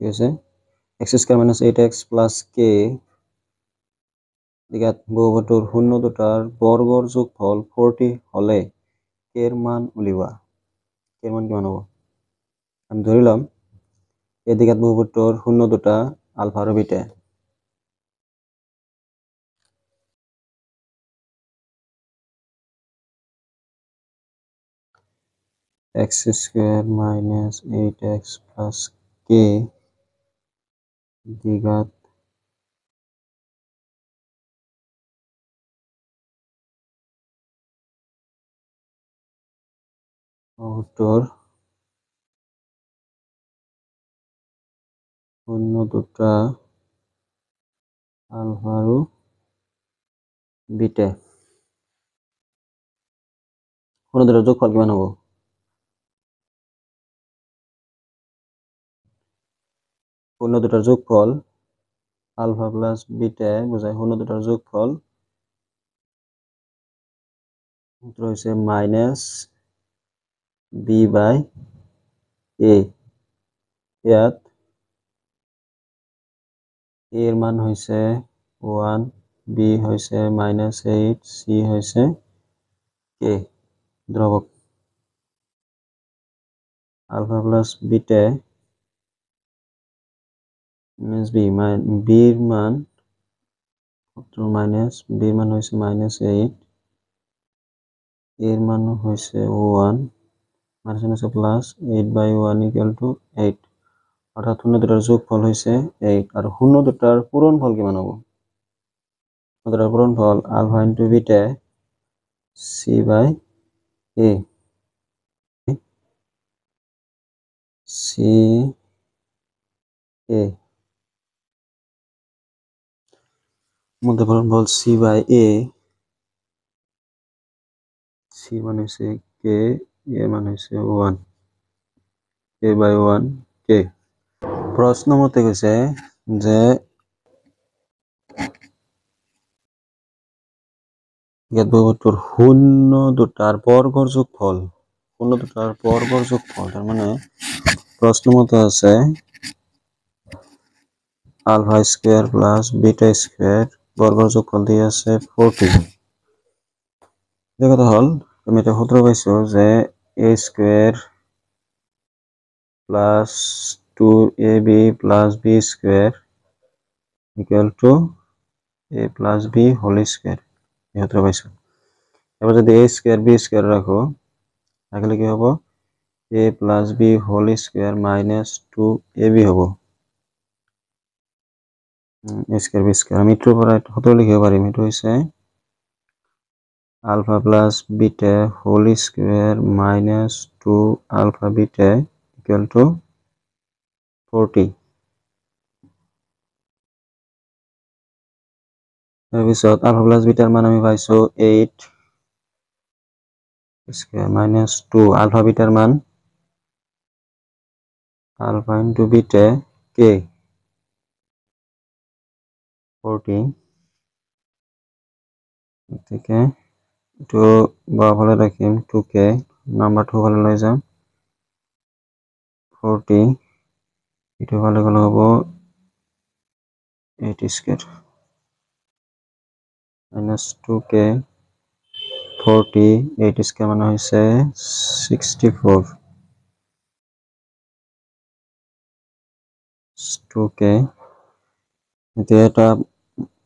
কি আছে x² - 8x + k দিঘাত বহুপদটোৰ শূন্য দুটাৰ বৰ্গৰ যোগফল 40 হলে k এৰ মান উলিওয়া। k এৰ মান কিমান হ'ব? আমি ধৰিলাম এই দিঘাত বহুপদটোৰ শূন্য দুটা আলফা আৰু বিটা। x² - 8x + k দিঘাত বহুপদটোৰ শূন্য দুটা আলফা আৰু বিটা। শূন্য দুটাৰ যোগফল কিমান হ'ব? শূন্য দুটার যোগফল আলফা প্লাস বিটা বোঝায় শূন্য দুটার যোগফল সূত্র হচ্ছে -b/a। ইয়াত a এর মান হয়েছে 1, b হয়েছে -8, c হয়েছে k ধ্রুবক। আলফা প্লাস বিটা b এর মান b এর মান হয়েছে -8, এর মান হয়েছে 1, মাইনাস প্লাস 8/1 = 8, অর্থাৎ শূন্য দুটার যোগফল হয়েছে 8। আর শূন্য দুটার পূরণফল কিমান হবে? শূন্য দুটার পূরণফল আলফা ইন্টু বিটা c/a। মধ্যে পূরণফল c/a, c মান হচ্ছে k, এর মান হচ্ছে 1, k/1 k। প্রশ্ন মতে কইছে যে বহুপদটোর শূন্য দুটার বর্গর যোগফল, শূন্য দুটার বর্গর যোগফল, তার মানে প্রশ্ন মতে আছে alpha square plus beta square বর্গর যোগফল দিয়ে আছে 40। যে কথা হল তুমি এটা সূত্র পাইছো যে a² plus 2ab plus b² equal to a plus b whole square. এই সূত্র পাইছো। এবার যদি a² b² রাখো তাহলে কি হবে? a plus b whole square minus 2ab হবে। a²b², আমি একটু পরে সূত্র লিখতে পারি। এটা হচ্ছে alpha plus beta whole square minus 2 alpha beta equal to 40। তাৰপিছত আলফা প্লাস বিটার মান আমি পাইছো 8 স্কয়ার মাইনাস 2 আলফা বিটার মান আলফা ইন্টু বিটা k 40 থেকে একটু বড় ফলে রাখিম 2k, নাম্বার 2 ফলে লই যাম 40, এটা ফলে গেল হবো 8 স্কয়ার মাইনাস 2k 40, 8 স্কয়ার মানে হয়েছে 64, 2k। এটা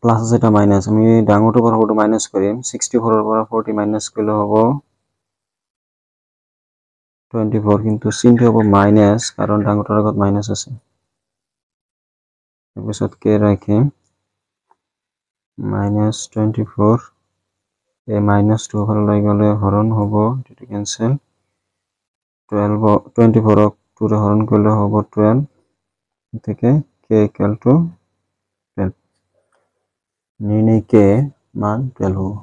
প্লাস আছে, এটা মাইনাস, আমি ডাঙরটার পর 40 মাইনাস করি। 64 এর পর 40 মাইনাস করলে হবো 24, কিন্তু চিহ্নটি হবো মাইনাস কারণ ডাঙরটার আগত মাইনাস আছে। তাৰপিছত কে রাখি -24, এই -2 ফালে লৈ গেলে হরণ হবো, এটা ক্যান্সেল। 24 2 রে হরণ করলে হবো 12 থেকে k ইকুয়াল টু 12, নির্ণয় k মান 12 হবো।